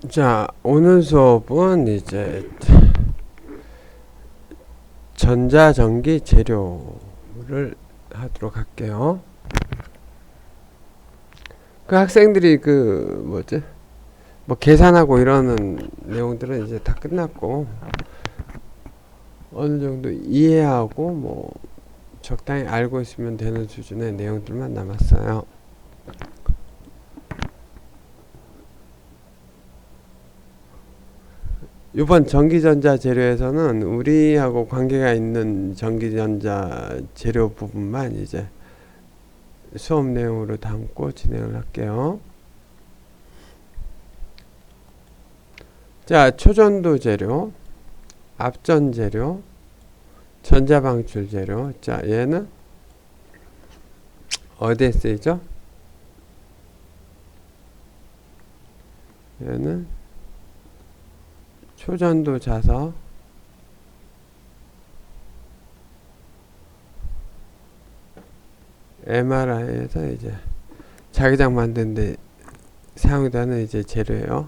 자, 오늘 수업은 이제 전자전기 재료를 하도록 할게요. 그 학생들이 뭐 계산하고 이러는 내용들은 이제 다 끝났고, 어느 정도 이해하고 뭐 적당히 알고 있으면 되는 수준의 내용들만 남았어요. 이번 전기전자 재료에서는 우리하고 관계가 있는 전기전자 재료 부분만 이제 수업 내용으로 담고 진행을 할게요. 자, 초전도 재료, 앞전 재료, 전자방출 재료. 자, 얘는 어디에 쓰이죠? 얘는 초전도 자석, MRI에서 이제 자기장 만드는데 사용이 되는 이제 재료예요.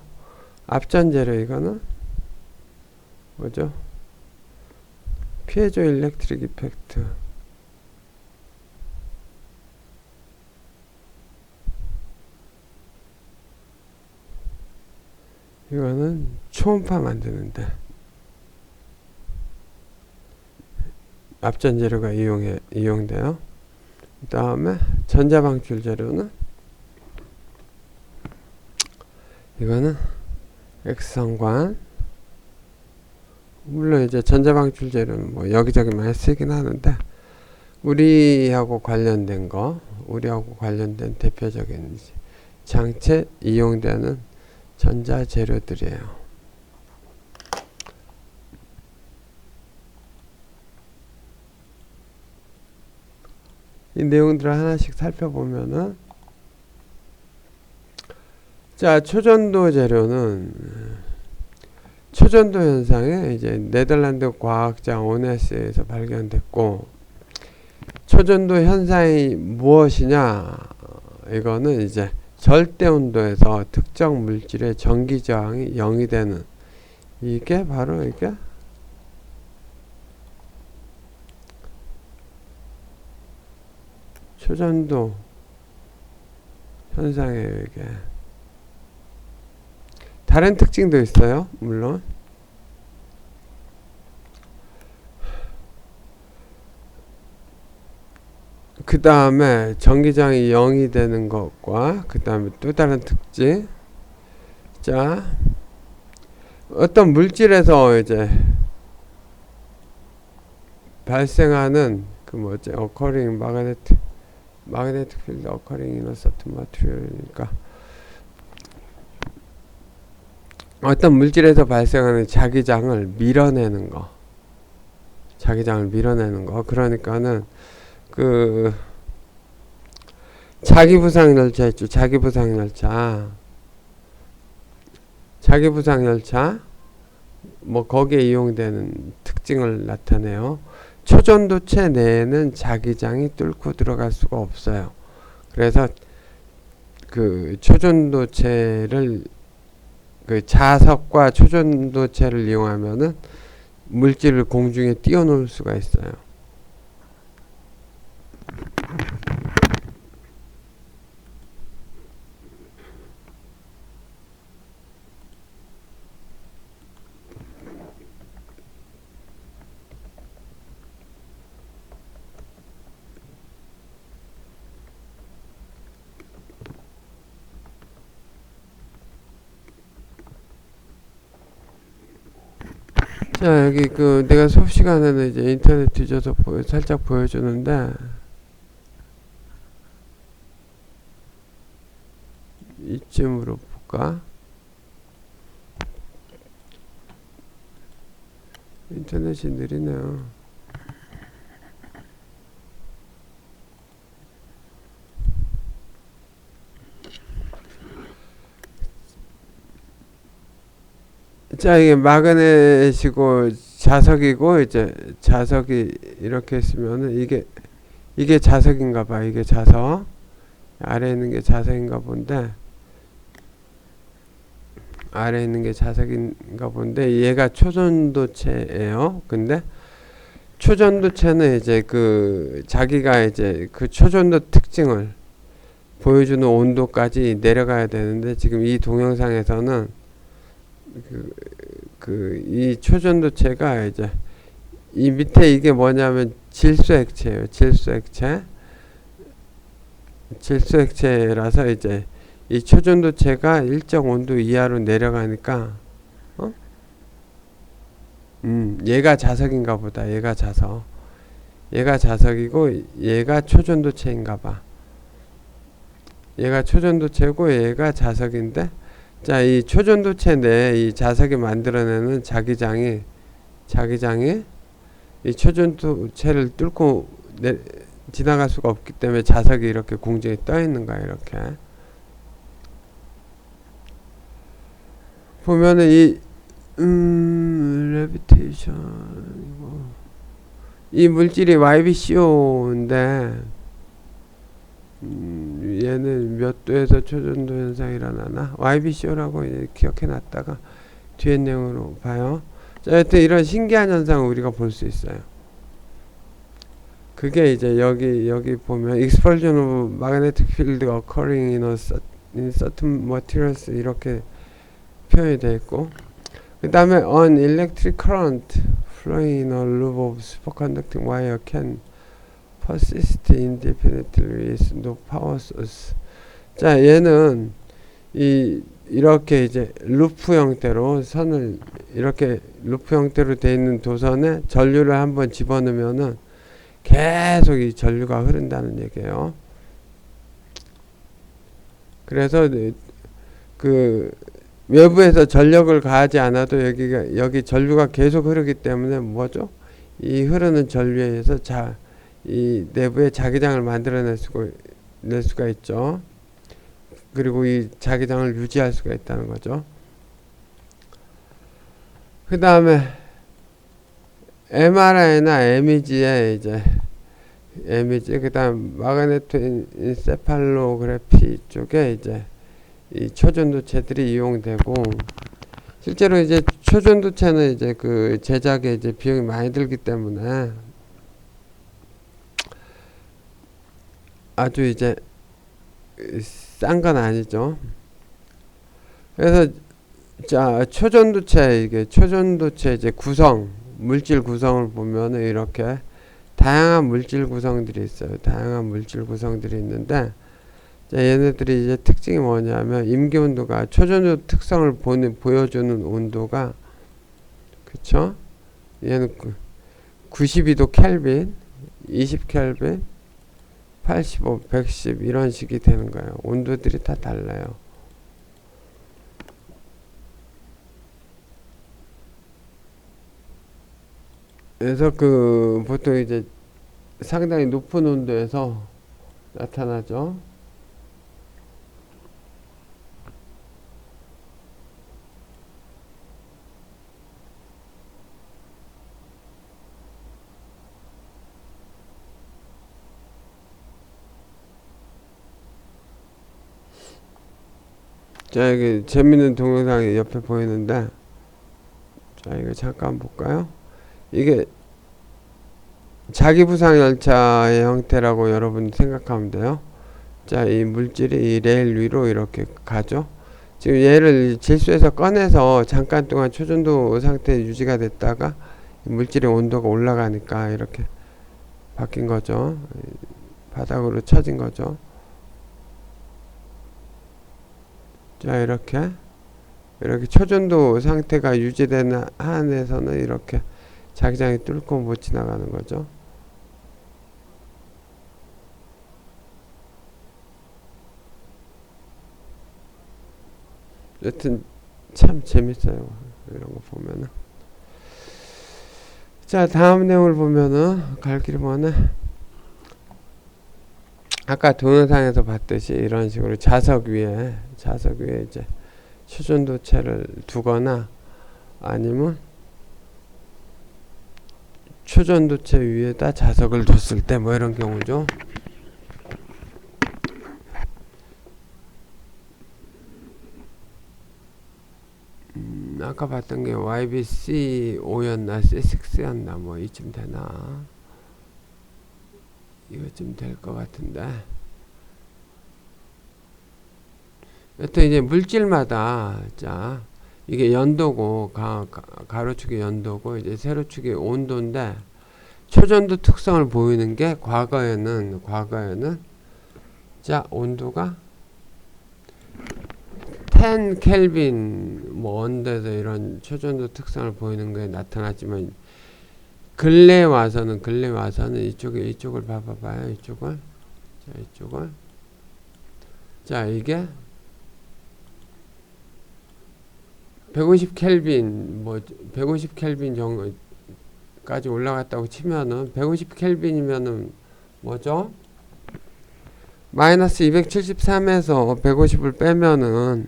앞전 재료 이거는 뭐죠? 피에조 일렉트릭 이펙트. 이거는 초음파 만드는데 앞전 재료가 이용돼요. 그 다음에 전자방출 재료는 이거는 X선관. 물론 이제 전자방출 재료는 뭐 여기저기 많이 쓰긴 하는데 우리하고 관련된 대표적인 장치에 이용되는 전자 재료들이에요. 이 내용들을 하나씩 살펴보면은, 자, 초전도 재료는 초전도 현상에 이제 네덜란드 과학자 오네스에서 발견됐고, 초전도 현상이 무엇이냐? 이거는 이제 절대 온도에서 특정 물질의 전기 저항이 0이 되는, 이게 바로 이게 초전도 현상이에요. 이게 다른 특징도 있어요, 물론. 그 다음에 전기장이 0이 되는 것과 그 다음에 또 다른 특징. 자, 어떤 물질에서 이제 발생하는 그 뭐지, occurring magnetic field occurring in a certain material이니까 어떤 물질에서 발생하는 자기장을 밀어내는 거. 그러니까는 그 자기부상 열차 있죠. 자기부상 열차 뭐 거기에 이용되는 특징을 나타내요. 초전도체 내에는 자기장이 뚫고 들어갈 수가 없어요. 그래서 그 초전도체를 그 자석과 초전도체를 이용하면은 물질을 공중에 띄워놓을 수가 있어요. 자, 여기 그 내가 수업 시간에는 이제 인터넷 뒤져서 살짝 보여주는데, 이쯤으로 볼까? 인터넷이 느리네요. 자, 이게 마그넷이고 자석이고, 이제 자석이 이렇게 있으면은 이게 자석인가 봐. 이게 자석. 아래에 있는 게 자석인가 본데, 아래에 있는 게 자석인가 본데 얘가 초전도체예요. 근데 초전도체는 이제 그 자기가 이제 그 초전도 특징을 보여주는 온도까지 내려가야 되는데 지금 이 동영상에서는 이 초전도체가 이제 이 밑에 이게 뭐냐면 질소액체예요. 질소액체라서 이제 이 초전도체가 일정 온도 이하로 내려가니까 얘가 자석인가 보다. 얘가 자석이고 얘가 초전도체인가 봐. 얘가 초전도체고 얘가 자석인데, 자, 이 초전도체 내에 이 자석이 만들어내는 자기장이 이 초전도체를 뚫고 지나갈 수가 없기 때문에 자석이 이렇게 공중에 떠 있는 거야. 이렇게 보면은 이 레비테이션 이 물질이 YBCO인데 얘는 몇 도에서 초전도 현상이 일어나나? YBCO라고 기억해 놨다가 뒤에 내용으로 봐요. 자, 하여튼 이런 신기한 현상을 우리가 볼 수 있어요. 그게 이제 여기 보면 expulsion of magnetic field occurring in certain materials 이렇게 표현이 되어 있고, 그 다음에 an electric current flowing in a loop of superconducting wire can persist indefinitely with no power source. 자, 얘는 이렇게 이제 루프 형태로 선을 이렇게 루프 형태로 되어 있는 도선에 전류를 한번 집어넣으면은 계속 이 전류가 흐른다는 얘기예요. 그래서 그 외부에서 전력을 가하지 않아도 여기 전류가 계속 흐르기 때문에 뭐죠? 이 흐르는 전류에 의해서 이 내부에 자기장을 만들어낼 수가 있죠. 그리고 이 자기장을 유지할 수가 있다는 거죠. 그 다음에 MRI나 MEG에 이제 MEG, 그 다음 마그네토엔세팔로그래피 쪽에 이제 이 초전도체들이 이용되고, 실제로 이제 초전도체는 이제 그 제작에 이제 비용이 많이 들기 때문에 아주 이제 싼 건 아니죠. 그래서 자, 초전도체 이제 물질 구성을 보면은 이렇게 다양한 물질 구성들이 있어요. 다양한 물질 구성들이 있는데, 자, 얘네들이 이제 특징이 뭐냐면 임기 온도가 초전도 특성을 보여주는 온도가, 그쵸? 얘는 92도 켈빈, 20 켈빈, 85, 110 이런 식이 되는 거예요. 온도들이 다 달라요. 그래서 보통 이제 상당히 높은 온도에서 나타나죠. 자, 여기 재밌는 동영상이 옆에 보이는데, 자, 이거 잠깐 볼까요? 이게 자기부상 열차의 형태라고 여러분 생각하면 돼요. 자, 이 물질이 이 레일 위로 이렇게 가죠. 지금 얘를 질소에서 꺼내서 잠깐 동안 초전도 상태 유지가 됐다가 물질의 온도가 올라가니까 이렇게 바뀐 거죠. 바닥으로 쳐진 거죠. 자, 이렇게 초전도 상태가 유지되는 한에서는 이렇게 자기장이 뚫고 못 지나가는 거죠. 여튼 참 재밌어요. 이런 거 보면은. 자, 다음 내용을 보면은 갈 길이 뭐네. 아까 동영상에서 봤듯이 이런 식으로 자석 위에 이제 초전도체를 두거나 아니면 초전도체 위에다 자석을 뒀을 때 뭐 이런 경우죠. 아까 봤던 게 YBC5였나 C6였나 뭐 이쯤 되나 이거쯤 될 것 같은데 여튼 이제 물질마다 자 이게 연도고 가로축이 연도고 이제 세로축이 온도인데 초전도 특성을 보이는 게 과거에는 자 온도가 10 켈빈 뭐 온도에서 이런 초전도 특성을 보이는 게 나타났지만 근래 와서는 이쪽을 봐봐요. 이쪽을 자 이게 150 켈빈 뭐 150 켈빈 정도까지 올라갔다고 치면은 150 켈빈이면은 뭐죠? 마이너스 273에서 150을 빼면은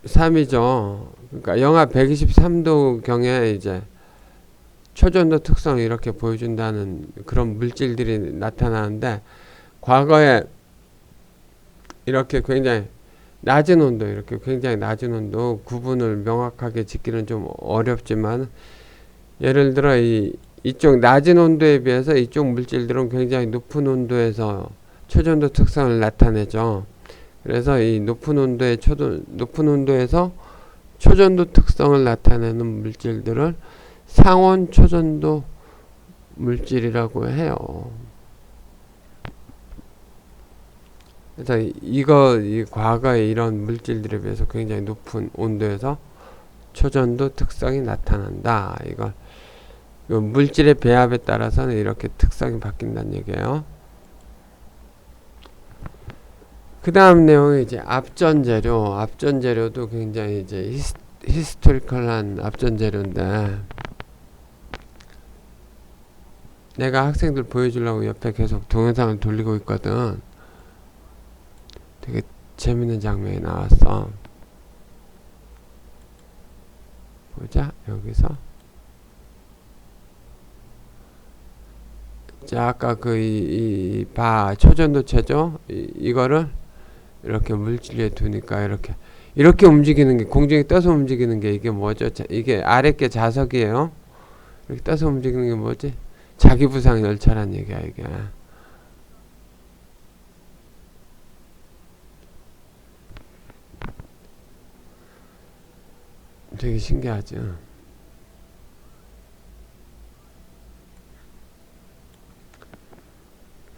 123이죠. 그러니까 영하 123도 경에 이제 초전도 특성을 이렇게 보여준다는 그런 물질들이 나타나는데 과거에 이렇게 굉장히 낮은 온도 구분을 명확하게 짓기는 좀 어렵지만 예를 들어 이쪽 낮은 온도에 비해서 이쪽 물질들은 굉장히 높은 온도에서 초전도 특성을 나타내죠. 그래서 이 높은 온도에서 초전도 특성을 나타내는 물질들을 상온 초전도 물질이라고 해요. 그래서 이 과거에 이런 물질들에 비해서 굉장히 높은 온도에서 초전도 특성이 나타난다. 이걸 물질의 배합에 따라서는 이렇게 특성이 바뀐다는 얘기예요. 그 다음 내용이 이제 앞전재료도 굉장히 이제 히스토리컬한 앞전재료인데 내가 학생들 보여주려고 옆에 계속 동영상을 돌리고 있거든. 되게 재밌는 장면이 나왔어. 보자 여기서 자 아까 초전도 체죠. 이거를 이렇게 물질 위에 두니까 이렇게 움직이는 게 공중에 떠서 움직이는 게 이게 뭐죠? 이게 아래 게 자석이에요. 이렇게 떠서 움직이는 게 뭐지? 자기부상 열차란 얘기야 이게. 되게 신기하죠.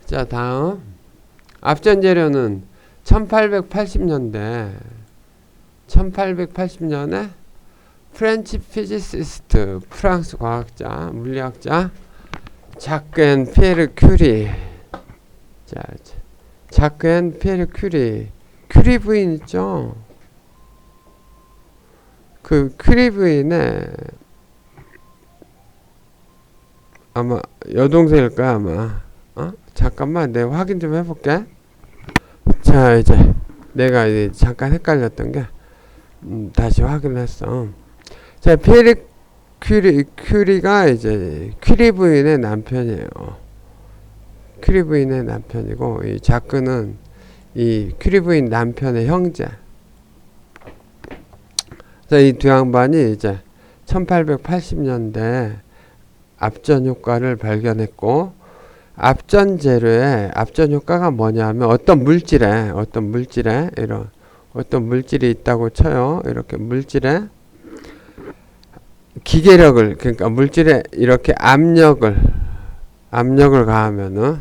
자 다음 앞전재료는 1880년에 프렌치 피지시스트 프랑스 과학자 물리학자 자크 앤 피에르 큐리 큐리 부인 있죠. 그 큐리 부인의 아마 여동생일 거야 아마. 잠깐만 내가 확인 좀 해볼게. 자 이제 내가 이제 잠깐 헷갈렸던 게 다시 확인했어. 자 피에르 큐리가 이제 큐리 부인의 남편이에요. 큐리 부인의 남편이고 이 자크는 이 큐리 부인 남편의 형제. 그래서 이 두 양반이 이제 1880년대 앞전 효과를 발견했고 앞전 재료의 앞전 효과가 뭐냐면 어떤 물질에 있다고 쳐요. 이렇게 물질에 기계력을 그러니까 물질에 이렇게 압력을 가하면은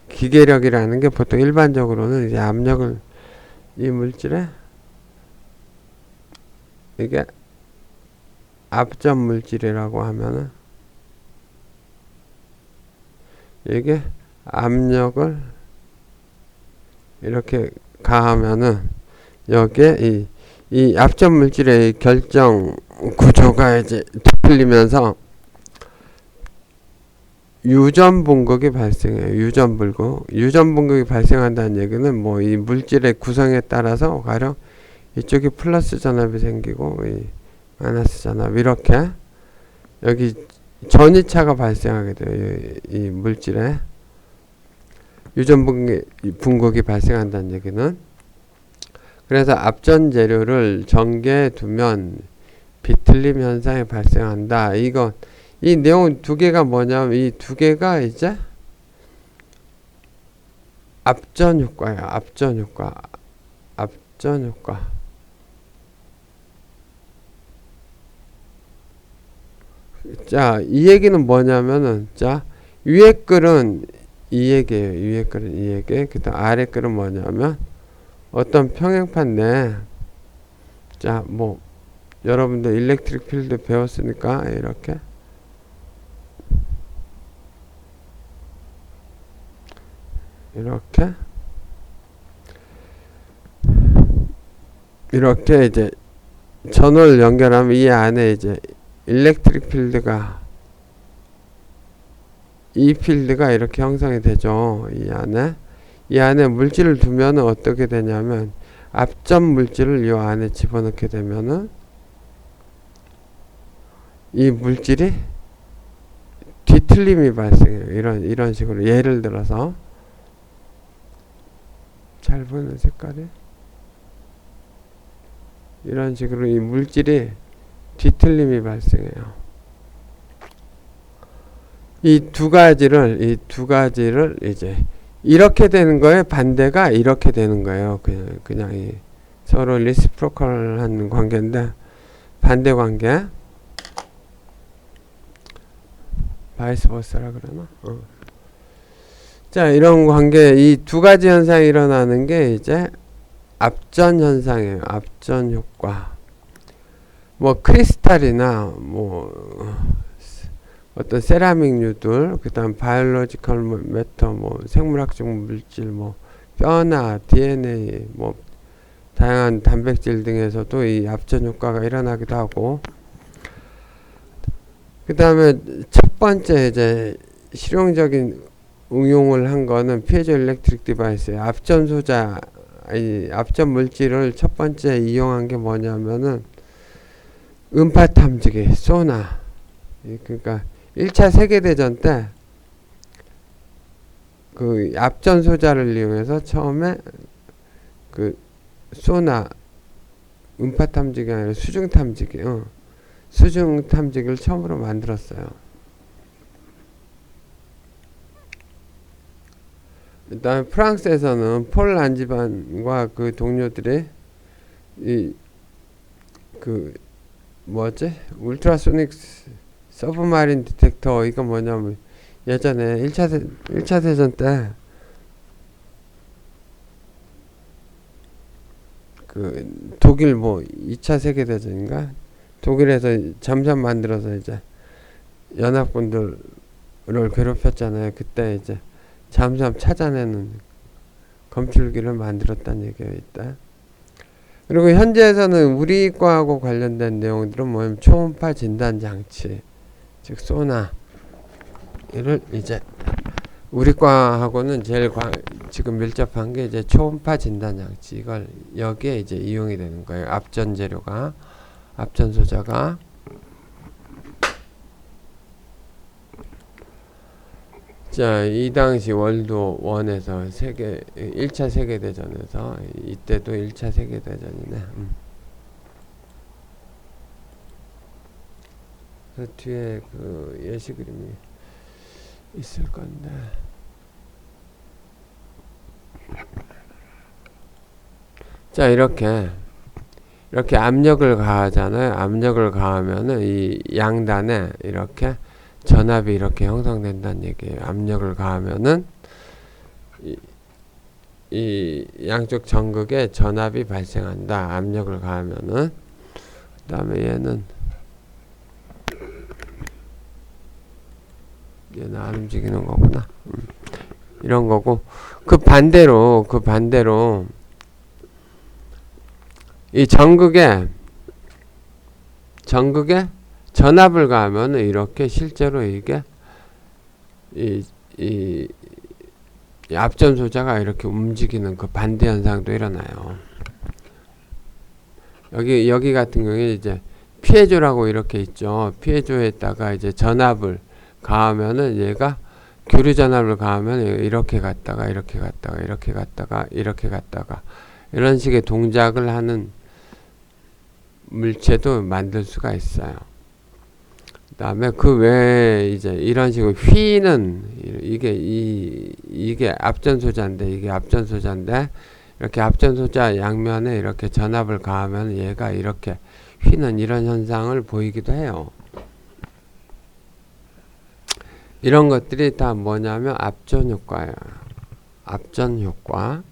기계력이라는 게 보통 일반적으로는 이제 압력을 이 물질에 이게 앞전 물질이라고 하면은 이게 압력을 이렇게 가하면은 여기에 이 앞전 물질의 결정 구조가 이제 틀리면서 유전 분극이 발생해요. 유전 분극이 발생한다는 얘기는 뭐 이 물질의 구성에 따라서 가령 이쪽이 플러스 전압이 생기고 이 마이너스 전압 이렇게 여기 전이차가 발생하게 돼요. 이 물질에 유전 분극이 발생한다는 얘기는 그래서 앞전 재료를 전개해 두면 비틀림 현상이 발생한다. 이 내용 두 개가 뭐냐면 이 두 개가 이제 앞전 효과예요. 앞전 효과. 앞전 효과. 자, 이 얘기는 뭐냐면은, 자, 위에 글은 이 얘기예요. 위에 글은 이 얘기. 그 다음 아래 글은 뭐냐면, 어떤 평행판 내, 자, 뭐, 여러분들 일렉트릭 필드 배웠으니까, 이렇게. 이렇게 이제 전원을 연결하면 이 안에 이제 일렉트릭 필드가 이 필드가 이렇게 형성이 되죠. 이 안에 물질을 두면은 어떻게 되냐면 앞전 물질을 이 안에 집어넣게 되면은 이 물질이 뒤틀림이 발생해요. 이런 식으로 예를 들어서 잘 보이는 색깔이 이런 식으로 이 물질이 뒤틀림이 발생해요. 이 두 가지를 이제 이렇게 되는 거에 반대가 이렇게 되는 거예요. 그냥 이 서로 리시프로컬한 관계인데 반대 관계. 바이스 버사라 그러나? 자, 이런 관계, 이 두 가지 현상이 일어나는 게 이제 앞전 현상이에요. 앞전 효과. 뭐 크리스탈이나 뭐 어떤 세라믹류들, 그다음 바이올로지컬 매터, 뭐 생물학적 물질, 뭐 뼈나 DNA, 뭐 다양한 단백질 등에서도 이 앞전 효과가 일어나기도 하고, 그 다음에 첫 번째 이제 실용적인 응용을 한 거는 피에조 일렉트릭 디바이스예요. 앞전 소자, 앞전 물질을 첫 번째 이용한 게 뭐냐면은 음파 탐지기, 소나. 그러니까 1차 세계대전 때 그 앞전 소자를 이용해서 처음에 그 소나, 음파 탐지기가 아니라 수중 탐지기, 수중 탐지기를 처음으로 만들었어요. 일단 프랑스에서는 폴 란지반과 그 동료들이 울트라소닉 서브마린 디텍터, 이거 뭐냐면 예전에 1차 대전 때 그 독일 뭐 2차 세계대전인가? 독일에서 잠수함 만들어서 이제 연합군들을 괴롭혔잖아요. 그때 이제 잠수함 찾아내는 검출기를 만들었다는 얘기가 있다. 그리고 현재에서는 우리과하고 관련된 내용들은 뭐냐면 초음파 진단 장치, 즉 소나, 이를 이제 우리과하고는 제일 지금 밀접한 게 이제 초음파 진단 장치, 이걸 여기에 이제 이용이 되는 거예요. 앞전 재료가, 앞전 소자가. 자, 이 당시 월드원에서 1차 세계대전에서, 이때도 1차 세계대전이네. 그 뒤에 그 예시 그림이 있을 건데. 자, 이렇게 압력을 가하잖아요. 압력을 가하면은 이 양단에 이렇게 전압이 이렇게 형성된다는 얘기예요. 압력을 가하면은 이 양쪽 전극에 전압이 발생한다. 압력을 가하면은. 그 다음에 얘는 안 움직이는 거구나. 이런 거고, 그 반대로 이 전극에 전압을 가하면 이렇게 실제로 이게 이 앞전 소자가 이렇게 움직이는 그 반대 현상도 일어나요. 여기 같은 경우에 이제 피에조라고 이렇게 있죠. 피에조에다가 이제 전압을 가하면은 얘가 교류 전압을 가하면 이렇게 갔다가 이렇게 갔다가 이렇게 갔다가 이렇게 갔다가 이런 식의 동작을 하는 물체도 만들 수가 있어요. 그 다음에 그 외에 이제 이런 식으로 휘는 이게 앞전소자인데 이게 앞전소자인데 이렇게 앞전소자 양면에 이렇게 전압을 가하면 얘가 이렇게 휘는 이런 현상을 보이기도 해요. 이런 것들이 다 뭐냐면 앞전 효과예요. 앞전 효과.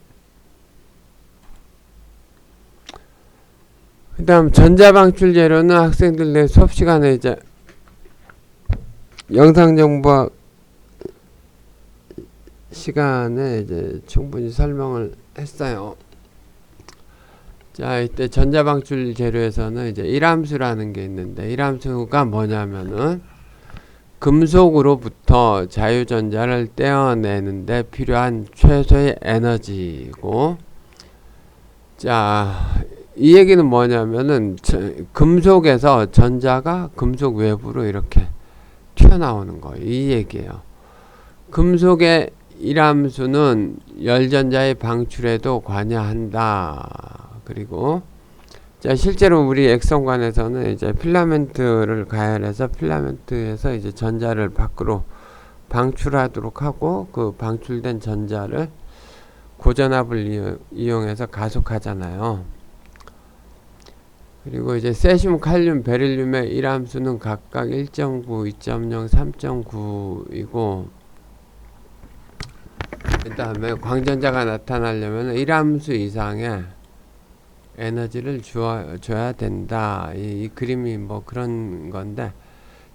그 다음 전자방출 재료는 학생들 내 수업 시간에 이제 영상정보학 시간에 이제 충분히 설명을 했어요. 자, 이때 전자방출 재료에서는 이제 일함수라는 게 있는데, 일함수가 뭐냐면은 금속으로부터 자유전자를 떼어내는데 필요한 최소의 에너지고, 자, 이 얘기는 뭐냐면은 금속에서 전자가 금속 외부로 이렇게 튀어나오는 거예요. 이 얘기예요. 금속의 일함수는 열전자의 방출에도 관여한다. 그리고 자, 실제로 우리 액성관에서는 이제 필라멘트를 가열해서 필라멘트에서 이제 전자를 밖으로 방출하도록 하고 그 방출된 전자를 고전압을 이용해서 가속하잖아요. 그리고 이제 세슘, 칼륨, 베릴륨의 일함수는 각각 1.9, 2.0, 3.9이고 그 다음에 광전자가 나타나려면 일함수 이상의 에너지를 줘야 된다. 이 그림이 뭐 그런 건데,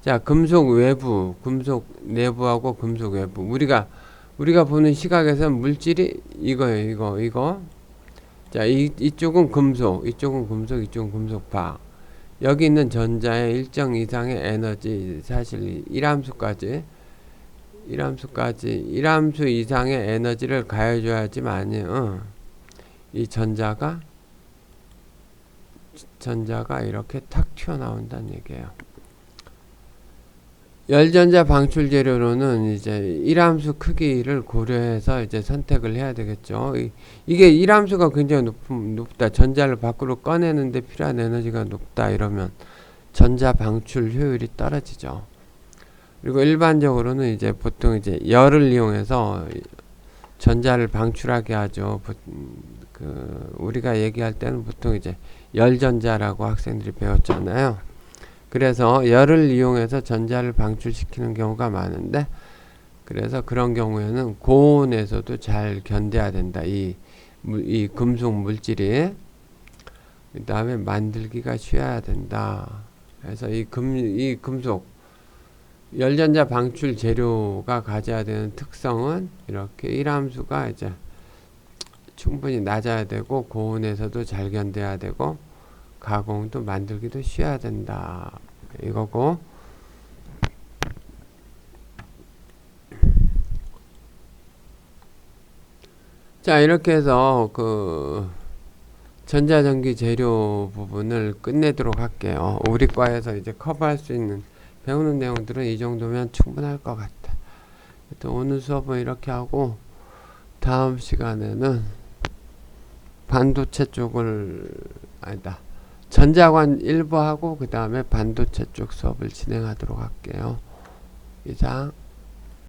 자, 금속 외부, 금속 내부하고 금속 외부. 우리가 보는 시각에서 물질이 이거예요. 이거. 자, 이쪽은 금속, 이쪽은 금속, 이쪽은 금속파. 여기 있는 전자의 일정 이상의 에너지, 사실 일함수까지 일함수 이상의 에너지를 가해줘야지만요. 이 전자가 이렇게 탁 튀어나온다는 얘기예요. 열전자 방출 재료로는 이제 일함수 크기를 고려해서 이제 선택을 해야 되겠죠. 이게 일함수가 굉장히 높다. 전자를 밖으로 꺼내는데 필요한 에너지가 높다. 이러면 전자 방출 효율이 떨어지죠. 그리고 일반적으로는 이제 보통 이제 열을 이용해서 전자를 방출하게 하죠. 우리가 얘기할 때는 보통 이제 열전자라고 학생들이 배웠잖아요. 그래서 열을 이용해서 전자를 방출시키는 경우가 많은데, 그래서 그런 경우에는 고온에서도 잘 견뎌야 된다. 이 금속 물질이. 그 다음에 만들기가 쉬워야 된다. 그래서 이 금속 열전자 방출 재료가 가져야 되는 특성은 이렇게 일함수가 이제 충분히 낮아야 되고 고온에서도 잘 견뎌야 되고 가공도 만들기도 쉬워야 된다. 이거고, 자, 이렇게 해서 그 전자전기 재료 부분을 끝내도록 할게요. 우리 과에서 이제 커버할 수 있는 배우는 내용들은 이 정도면 충분할 것 같아. 오늘 수업은 이렇게 하고 다음 시간에는 반도체 쪽을 전자관 일부 하고 그 다음에 반도체 쪽 수업을 진행하도록 할게요. 이상.